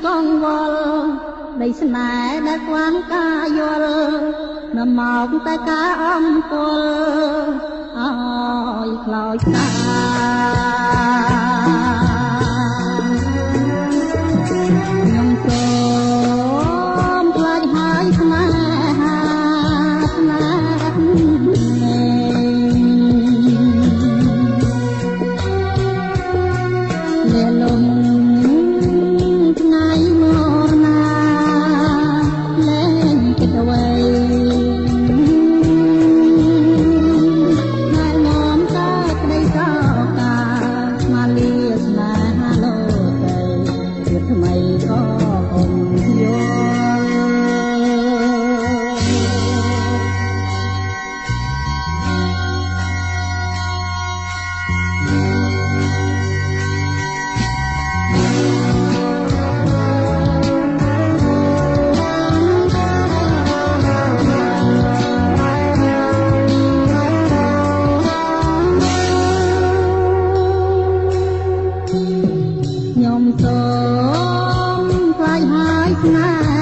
កងវល់នៃស្នេហ៍ដែលខ្វាន់ការយល់នៅមកតែការអំពលអើយខ្លោចតាខ្ញុំសូមខ្លាចហើយស្នេហាស្នេហ៍លាលំថ្ងៃមកណាលែងគិតអ្វីហើយងំតែក្តីសោកាមកលាស្នេហាលោកទៅជាថ្មីក៏អមយល់ខ្ញុំសូមខ្លាចហើយស្នេហ៍